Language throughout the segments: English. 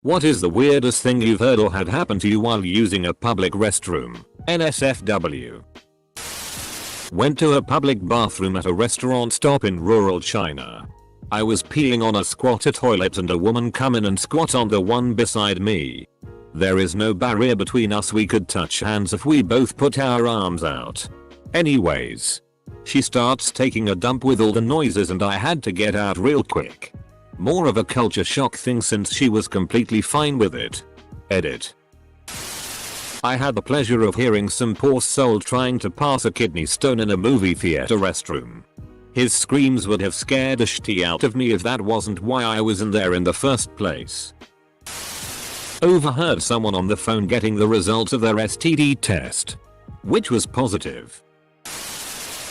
What is the weirdest thing you've heard or had happen to you while using a public restroom? NSFW. Went to a public bathroom at a restaurant stop in rural China. I was peeing on a squatter toilet and a woman come in and squat on the one beside me. There is no barrier between us, we could touch hands if we both put our arms out. Anyways, she starts taking a dump with all the noises and I had to get out real quick. More of a culture shock thing since she was completely fine with it. Edit. I had the pleasure of hearing some poor soul trying to pass a kidney stone in a movie theater restroom. His screams would have scared the shit out of me if that wasn't why I was in there in the first place. Overheard someone on the phone getting the results of their STD test, which was positive.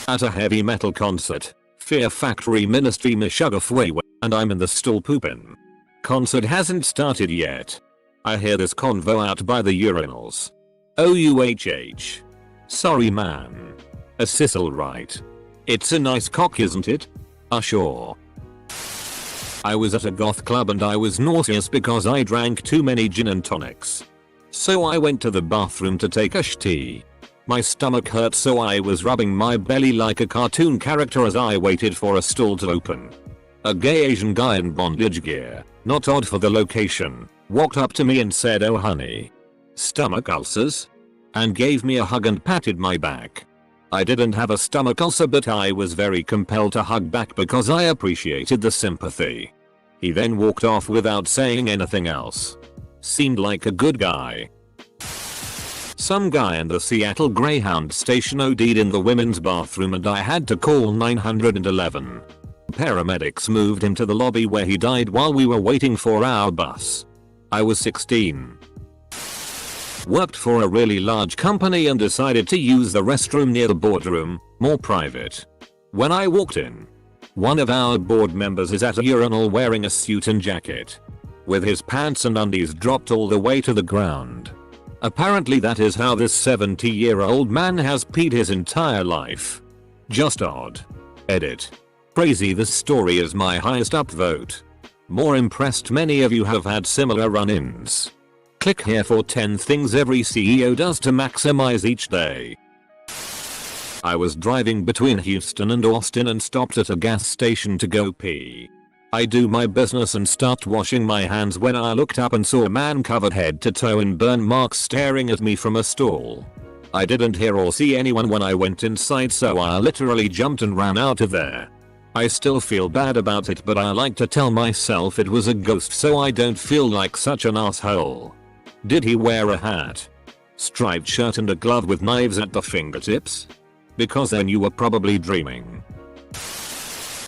At a heavy metal concert, Fear Factory Ministry Meshuggah, and I'm in the stall pooping. Concert hasn't started yet. I hear this convo out by the urinals. OUHH. Sorry man. A Sissel right. It's a nice cock, isn't it? Sure. I was at a goth club and I was nauseous because I drank too many gin and tonics. So I went to the bathroom to take a shitty. My stomach hurt so I was rubbing my belly like a cartoon character as I waited for a stall to open. A gay Asian guy in bondage gear, not odd for the location, walked up to me and said, "Oh honey. Stomach ulcers?" and gave me a hug and patted my back. I didn't have a stomach ulcer but I was very compelled to hug back because I appreciated the sympathy. He then walked off without saying anything else. Seemed like a good guy. Some guy in the Seattle Greyhound station OD'd in the women's bathroom and I had to call 911. Paramedics moved him to the lobby where he died while we were waiting for our bus. I was 16. Worked for a really large company and decided to use the restroom near the boardroom, more private. When I walked in, one of our board members is at a urinal wearing a suit and jacket, with his pants and undies dropped all the way to the ground. Apparently that is how this 70-year-old man has peed his entire life. Just odd. Edit. Crazy, this story is my highest upvote. More impressed many of you have had similar run-ins. Click here for 10 things every CEO does to maximize each day. I was driving between Houston and Austin and stopped at a gas station to go pee. I do my business and start washing my hands when I looked up and saw a man covered head to toe in burn marks staring at me from a stall. I didn't hear or see anyone when I went inside so I literally jumped and ran out of there. I still feel bad about it but I like to tell myself it was a ghost so I don't feel like such an asshole. Did he wear a hat, striped shirt and a glove with knives at the fingertips? Because then you were probably dreaming.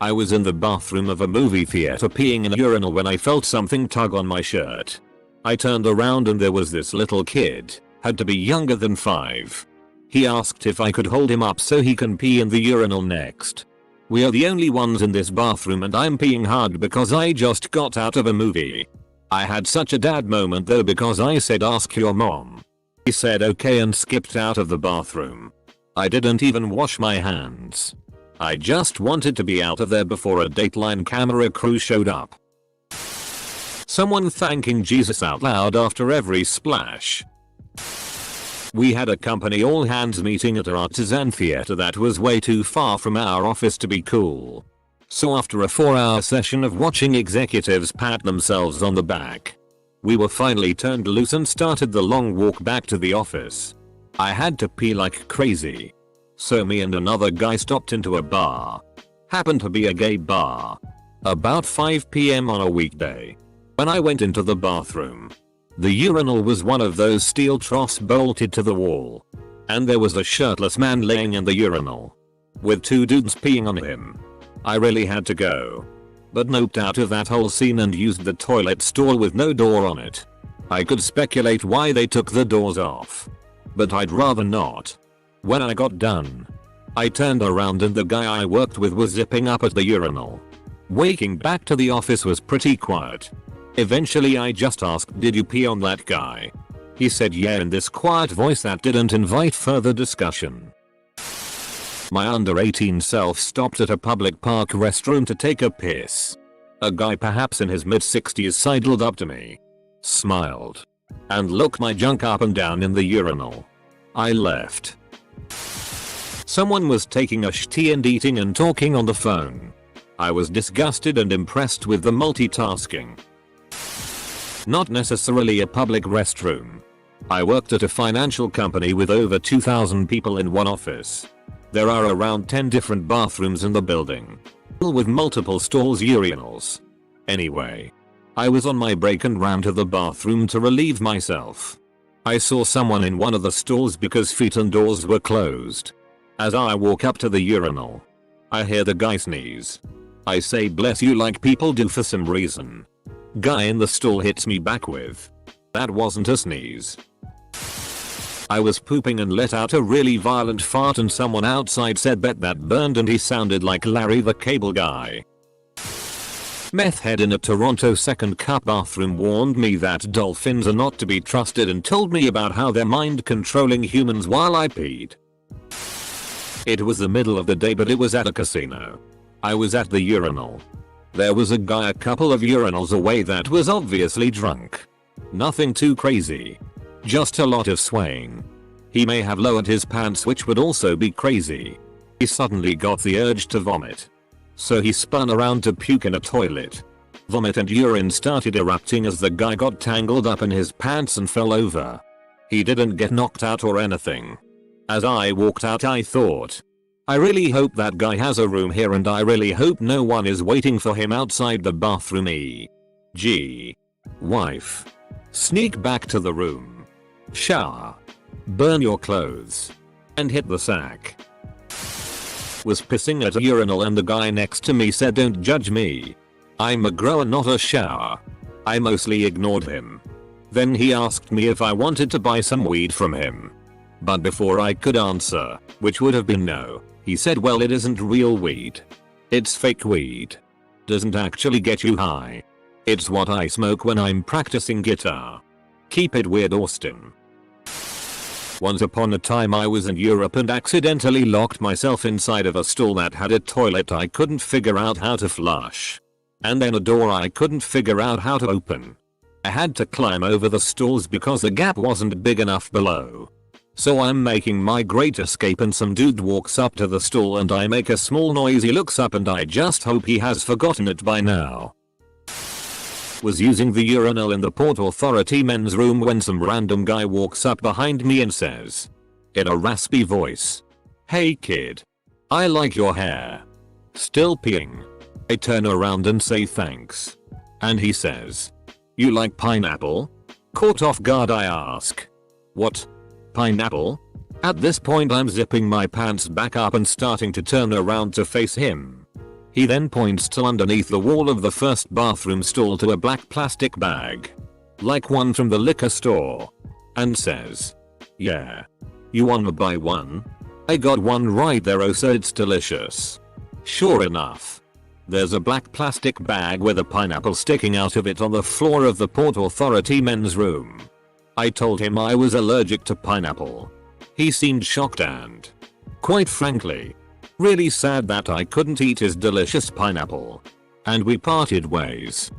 I was in the bathroom of a movie theater peeing in a urinal when I felt something tug on my shirt. I turned around and there was this little kid, had to be younger than 5. He asked if I could hold him up so he can pee in the urinal next. We are the only ones in this bathroom and I'm peeing hard because I just got out of a movie. I had such a dad moment though because I said ask your mom. He said okay and skipped out of the bathroom. I didn't even wash my hands. I just wanted to be out of there before a Dateline camera crew showed up. Someone thanking Jesus out loud after every splash. We had a company all hands meeting at our artisan theater that was way too far from our office to be cool. So after a 4-hour session of watching executives pat themselves on the back, we were finally turned loose and started the long walk back to the office. I had to pee like crazy. So me and another guy stopped into a bar. Happened to be a gay bar. About 5 PM on a weekday. When I went into the bathroom, the urinal was one of those steel troughs bolted to the wall. And there was a shirtless man laying in the urinal, with 2 dudes peeing on him. I really had to go, but noped out of that whole scene and used the toilet stall with no door on it. I could speculate why they took the doors off, but I'd rather not. When I got done, I turned around and the guy I worked with was zipping up at the urinal. Waking back to the office was pretty quiet. Eventually I just asked, "Did you pee on that guy?" He said yeah in this quiet voice that didn't invite further discussion. My under 18 self stopped at a public park restroom to take a piss. A guy perhaps in his mid 60s sidled up to me. smiled, and looked my junk up and down in the urinal. I left. Someone was taking a shit and eating and talking on the phone. I was disgusted and impressed with the multitasking. Not necessarily a public restroom. I worked at a financial company with over 2,000 people in one office. There are around 10 different bathrooms in the building, with multiple stalls, urinals. Anyway, I was on my break and ran to the bathroom to relieve myself. I saw someone in one of the stalls because feet and doors were closed. As I walk up to the urinal, I hear the guy sneeze. I say bless you like people do for some reason. Guy in the stall hits me back with, that wasn't a sneeze. I was pooping and let out a really violent fart and someone outside said bet that burned and he sounded like Larry the Cable Guy. Meth head in a Toronto second cup bathroom warned me that dolphins are not to be trusted and told me about how they're mind controlling humans while I peed. It was the middle of the day but it was at a casino. I was at the urinal. There was a guy a couple of urinals away that was obviously drunk. Nothing too crazy. Just a lot of swaying. He may have lowered his pants, which would also be crazy. He suddenly got the urge to vomit. So he spun around to puke in a toilet. Vomit and urine started erupting as the guy got tangled up in his pants and fell over. He didn't get knocked out or anything. As I walked out I thought, I really hope that guy has a room here and I really hope no one is waiting for him outside the bathroom. E.g. wife. Sneak back to the room. Shower. Burn your clothes. And hit the sack. Was pissing at a urinal and the guy next to me said don't judge me. I'm a grower not a shower. I mostly ignored him. Then he asked me if I wanted to buy some weed from him. But before I could answer, which would have been no, he said well it isn't real weed. It's fake weed. Doesn't actually get you high. It's what I smoke when I'm practicing guitar. Keep it weird, Austin. Once upon a time I was in Europe and accidentally locked myself inside of a stall that had a toilet I couldn't figure out how to flush. And then a door I couldn't figure out how to open. I had to climb over the stalls because the gap wasn't big enough below. So I'm making my great escape and some dude walks up to the stall and I make a small noise. He looks up and I just hope he has forgotten it by now. Was using the urinal in the Port Authority men's room when some random guy walks up behind me and says, in a raspy voice, "Hey kid. I like your hair." Still peeing. I turn around and say thanks. And he says, "You like pineapple?" Caught off guard I ask, "What? Pineapple?" At this point I'm zipping my pants back up and starting to turn around to face him. He then points to underneath the wall of the first bathroom stall to a black plastic bag. Like one from the liquor store. And says, "Yeah. You wanna buy one?" I got one right there, oh so it's delicious. Sure enough. There's a black plastic bag with a pineapple sticking out of it on the floor of the Port Authority men's room. I told him I was allergic to pineapple. He seemed shocked and, quite frankly, really sad that I couldn't eat his delicious pineapple. And we parted ways.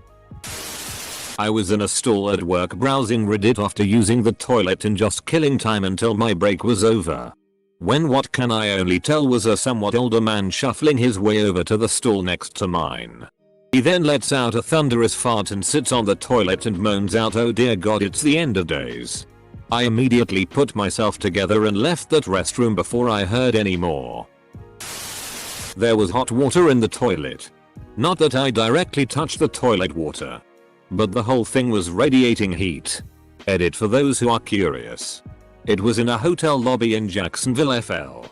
I was in a stall at work browsing Reddit after using the toilet and just killing time until my break was over. When what can I only tell was a somewhat older man shuffling his way over to the stall next to mine. He then lets out a thunderous fart and sits on the toilet and moans out, "Oh dear God, it's the end of days." I immediately put myself together and left that restroom before I heard any more. There was hot water in the toilet. Not that I directly touched the toilet water. But the whole thing was radiating heat. Edit for those who are curious. It was in a hotel lobby in Jacksonville, FL.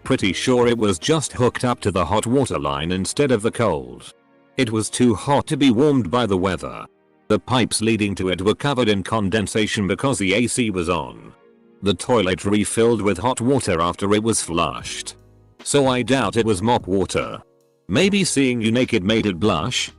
Pretty sure it was just hooked up to the hot water line instead of the cold. It was too hot to be warmed by the weather. The pipes leading to it were covered in condensation because the AC was on. The toilet refilled with hot water after it was flushed. So I doubt it was mop water. Maybe seeing you naked made it blush?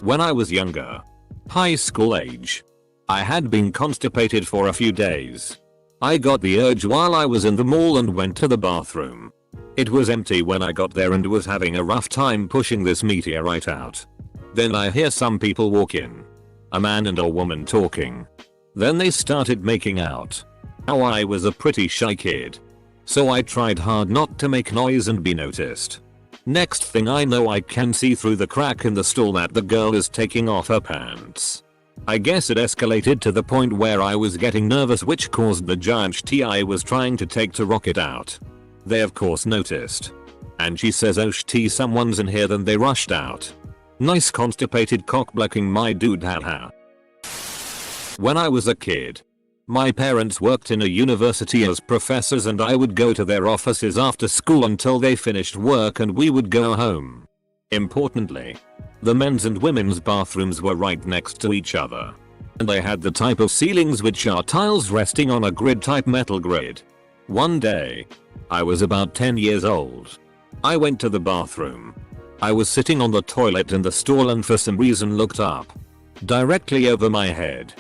When I was younger, high school age, I had been constipated for a few days. I got the urge while I was in the mall and went to the bathroom. It was empty when I got there and was having a rough time pushing this meteorite out. Then I hear some people walk in. A man and a woman talking. Then they started making out. Now I was a pretty shy kid, so I tried hard not to make noise and be noticed. Next thing I know, I can see through the crack in the stall that the girl is taking off her pants. I guess it escalated to the point where I was getting nervous, which caused the giant tea I was trying to take to rock it out. They of course noticed. And she says, "Oh sh*t, someone's in here," then they rushed out. Nice constipated cock blocking my dude, haha. When I was a kid, my parents worked in a university as professors, and I would go to their offices after school until they finished work and we would go home. Importantly, the men's and women's bathrooms were right next to each other. And they had the type of ceilings which are tiles resting on a grid type metal grid. One day, I was about 10 years old. I went to the bathroom. I was sitting on the toilet in the stall and for some reason looked up. Directly over my head,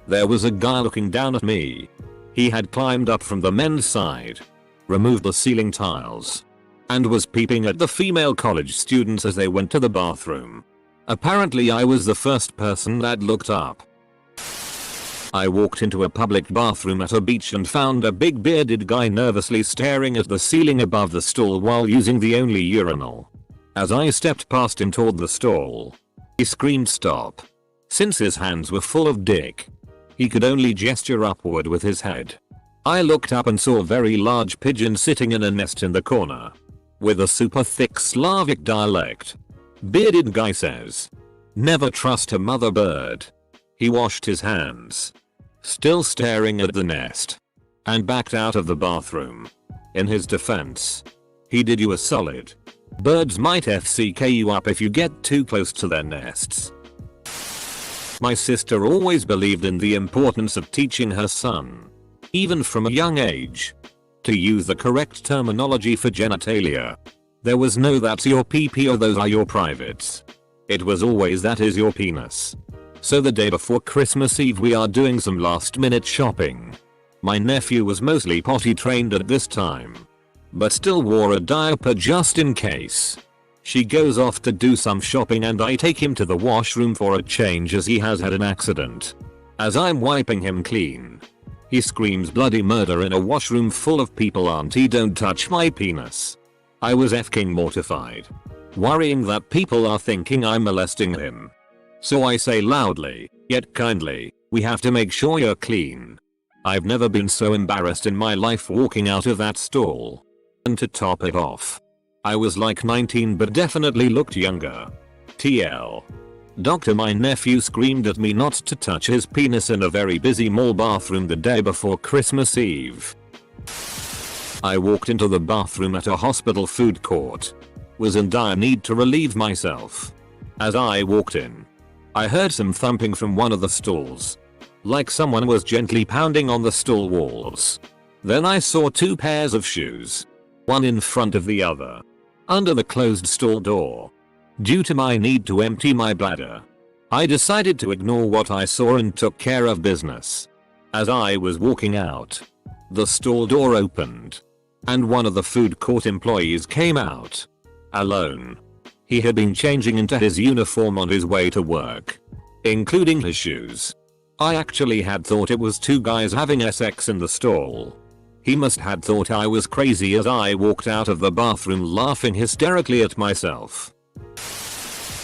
there was a guy looking down at me. He had climbed up from the men's side, removed the ceiling tiles, and was peeping at the female college students as they went to the bathroom. Apparently I was the first person that looked up. I walked into a public bathroom at a beach and found a big bearded guy nervously staring at the ceiling above the stall while using the only urinal. As I stepped past him toward the stall, he screamed stop. Since his hands were full of dick, he could only gesture upward with his head. I looked up and saw a very large pigeon sitting in a nest in the corner, with a super thick Slavic dialect. Bearded guy says, "Never trust a mother bird." He washed his hands, still staring at the nest, and backed out of the bathroom. In his defense, he did you a solid. Birds might FCK you up if you get too close to their nests. My sister always believed in the importance of teaching her son, even from a young age, to use the correct terminology for genitalia. There was no "that's your pee-pee" or "those are your privates." It was always "that is your penis." So the day before Christmas Eve we are doing some last minute shopping. My nephew was mostly potty trained at this time, but still wore a diaper just in case. She goes off to do some shopping and I take him to the washroom for a change as he has had an accident. As I'm wiping him clean, he screams bloody murder in a washroom full of people. "Auntie, don't touch my penis." I was fking mortified, worrying that people are thinking I'm molesting him. So I say loudly, yet kindly, "We have to make sure you're clean." I've never been so embarrassed in my life walking out of that stall. And to top it off, I was like 19 but definitely looked younger. TL. Doctor, my nephew screamed at me not to touch his penis in a very busy mall bathroom the day before Christmas Eve. I walked into the bathroom at a hospital food court. Was in dire need to relieve myself. As I walked in, I heard some thumping from one of the stalls, like someone was gently pounding on the stall walls. Then I saw two pairs of shoes, one in front of the other, under the closed stall door. Due to my need to empty my bladder, I decided to ignore what I saw and took care of business. As I was walking out, the stall door opened, and one of the food court employees came out. Alone. He had been changing into his uniform on his way to work, including his shoes. I actually had thought it was two guys having sex in the stall. He must had thought I was crazy as I walked out of the bathroom laughing hysterically at myself.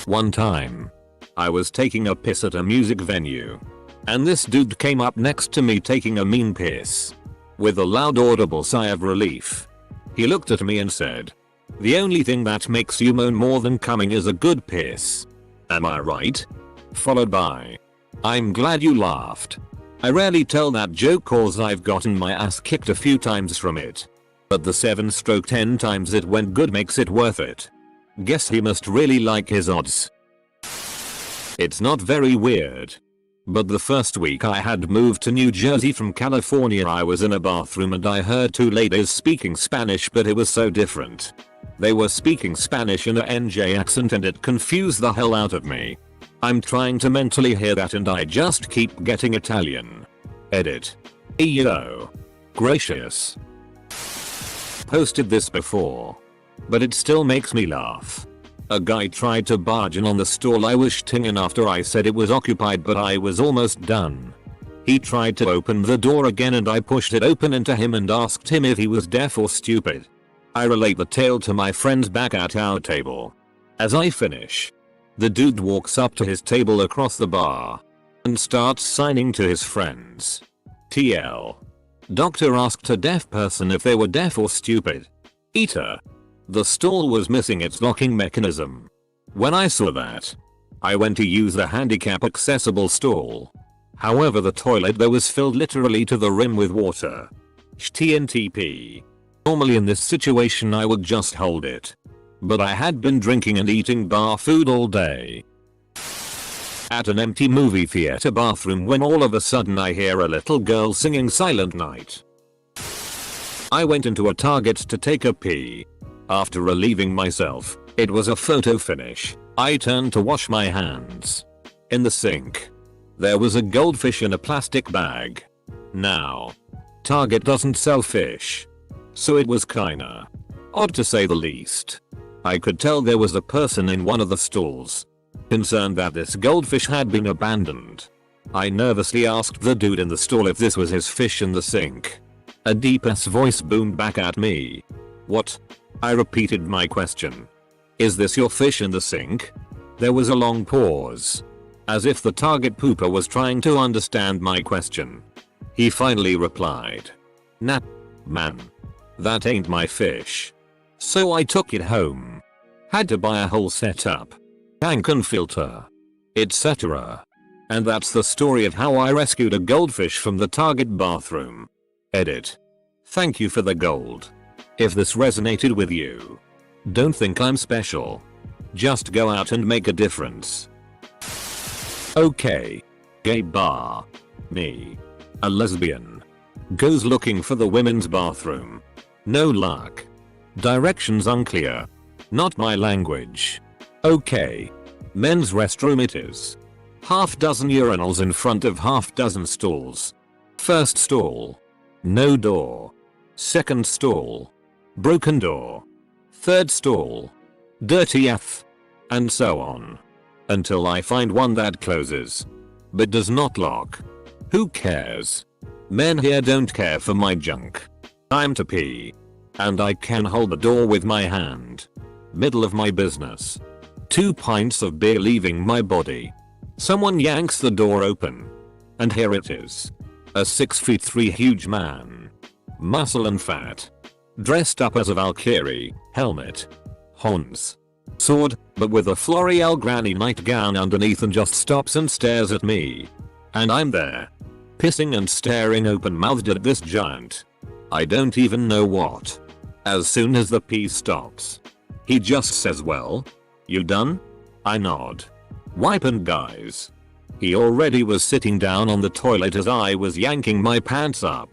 One time, I was taking a piss at a music venue, and this dude came up next to me taking a mean piss. With a loud audible sigh of relief, he looked at me and said, "The only thing that makes you moan more than coming is a good piss. Am I right?" Followed by, "I'm glad you laughed. I rarely tell that joke cause I've gotten my ass kicked a few times from it. But the 7/10 times it went good makes it worth it." Guess he must really like his odds. It's not very weird, but the first week I had moved to New Jersey from California, I was in a bathroom and I heard two ladies speaking Spanish, but it was so different. They were speaking Spanish in a NJ accent and it confused the hell out of me. I'm trying to mentally hear that and I just keep getting Italian. Edit. Yo. Gracious. Posted this before, but it still makes me laugh. A guy tried to barge in on the stall I was shitting in after I said it was occupied, but I was almost done. He tried to open the door again and I pushed it open into him and asked him if he was deaf or stupid. I relate the tale to my friends back at our table. As I finish, the dude walks up to his table across the bar and starts signing to his friends. TL. Doctor asked a deaf person if they were deaf or stupid. Eater. The stall was missing its locking mechanism. When I saw that, I went to use the handicap accessible stall. However, the toilet there was filled literally to the rim with water. TNTP. Normally in this situation I would just hold it. But I had been drinking and eating bar food all day. At an empty movie theater bathroom when all of a sudden I hear a little girl singing Silent Night. I went into a Target to take a pee. After relieving myself, it was a photo finish. I turned to wash my hands. In the sink, there was a goldfish in a plastic bag. Now, Target doesn't sell fish, so it was kinda odd to say the least. I could tell there was a person in one of the stalls, concerned that this goldfish had been abandoned. I nervously asked the dude in the stall if this was his fish in the sink. A deep ass voice boomed back at me. What? I repeated my question. Is this your fish in the sink? There was a long pause, as if the Target pooper was trying to understand my question. He finally replied, "Nah, man. That ain't my fish." So I took it home. Had to buy a whole setup, tank and filter, etc. And that's the story of how I rescued a goldfish from the Target bathroom. Edit. Thank you for the gold. If this resonated with you, don't think I'm special. Just go out and make a difference. Okay. Gay bar. Me. A lesbian. Goes looking for the women's bathroom. No luck. Directions unclear. Not my language. Okay. Men's restroom it is. Half dozen urinals in front of half dozen stalls. First stall. No door. Second stall. Broken door. Third stall. Dirty F. And so on. Until I find one that closes, but does not lock. Who cares? Men here don't care for my junk. Time to pee. And I can hold the door with my hand. Middle of my business. 2 pints of beer leaving my body. Someone yanks the door open. And here it is. A 6'3" huge man. Muscle and fat. Dressed up as a Valkyrie, helmet, horns, sword, but with a L'Oreal granny nightgown underneath, and just stops and stares at me. And I'm there, pissing and staring open-mouthed at this giant. I don't even know what. As soon as the pee stops, he just says, "Well, you done?" I nod. Wiping guys. He already was sitting down on the toilet as I was yanking my pants up.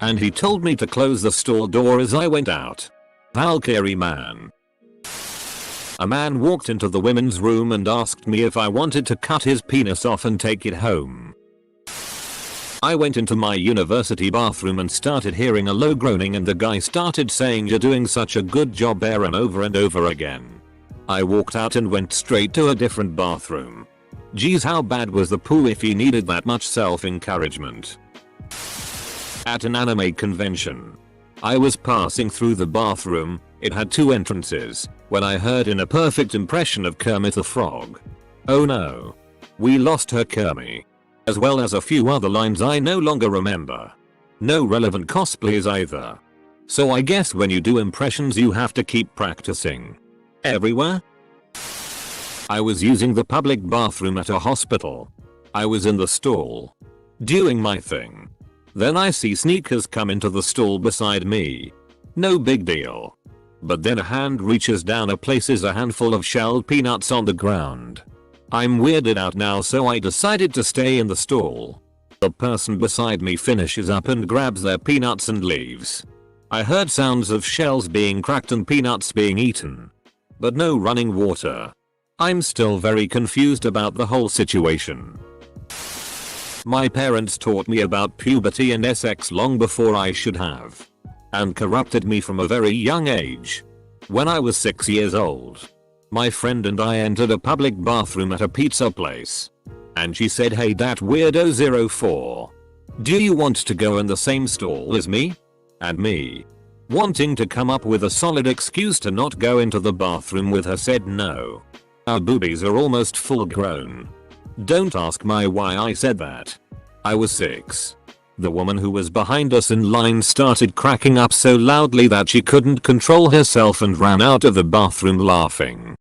And he told me to close the stall door as I went out. Valkyrie man. A man walked into the women's room and asked me if I wanted to cut his penis off and take it home. I went into my university bathroom and started hearing a low groaning, and the guy started saying, "You're doing such a good job," Aaron, over and over again. I walked out and went straight to a different bathroom. Geez, how bad was the poo if he needed that much self-encouragement? At an anime convention, I was passing through the bathroom. It had 2 entrances, when I heard in a perfect impression of Kermit the Frog, "Oh no. We lost her, Kermit," as well as a few other lines I no longer remember. No relevant cosplays either. So I guess when you do impressions you have to keep practicing. Everywhere? I was using the public bathroom at a hospital. I was in the stall, doing my thing. Then I see sneakers come into the stall beside me. No big deal. But then a hand reaches down and places a handful of shelled peanuts on the ground. I'm weirded out now, so I decided to stay in the stall. The person beside me finishes up and grabs their peanuts and leaves. I heard sounds of shells being cracked and peanuts being eaten, but no running water. I'm still very confused about the whole situation. My parents taught me about puberty and sex long before I should have, and corrupted me from a very young age. When I was 6 years old, My friend and I entered a public bathroom at a pizza place. And she said, "Hey, that weirdo 04. Do you want to go in the same stall as me?" And me, wanting to come up with a solid excuse to not go into the bathroom with her, said no. Our boobies are almost full grown. Don't ask me why I said that. I was 6. The woman who was behind us in line started cracking up so loudly that she couldn't control herself and ran out of the bathroom laughing.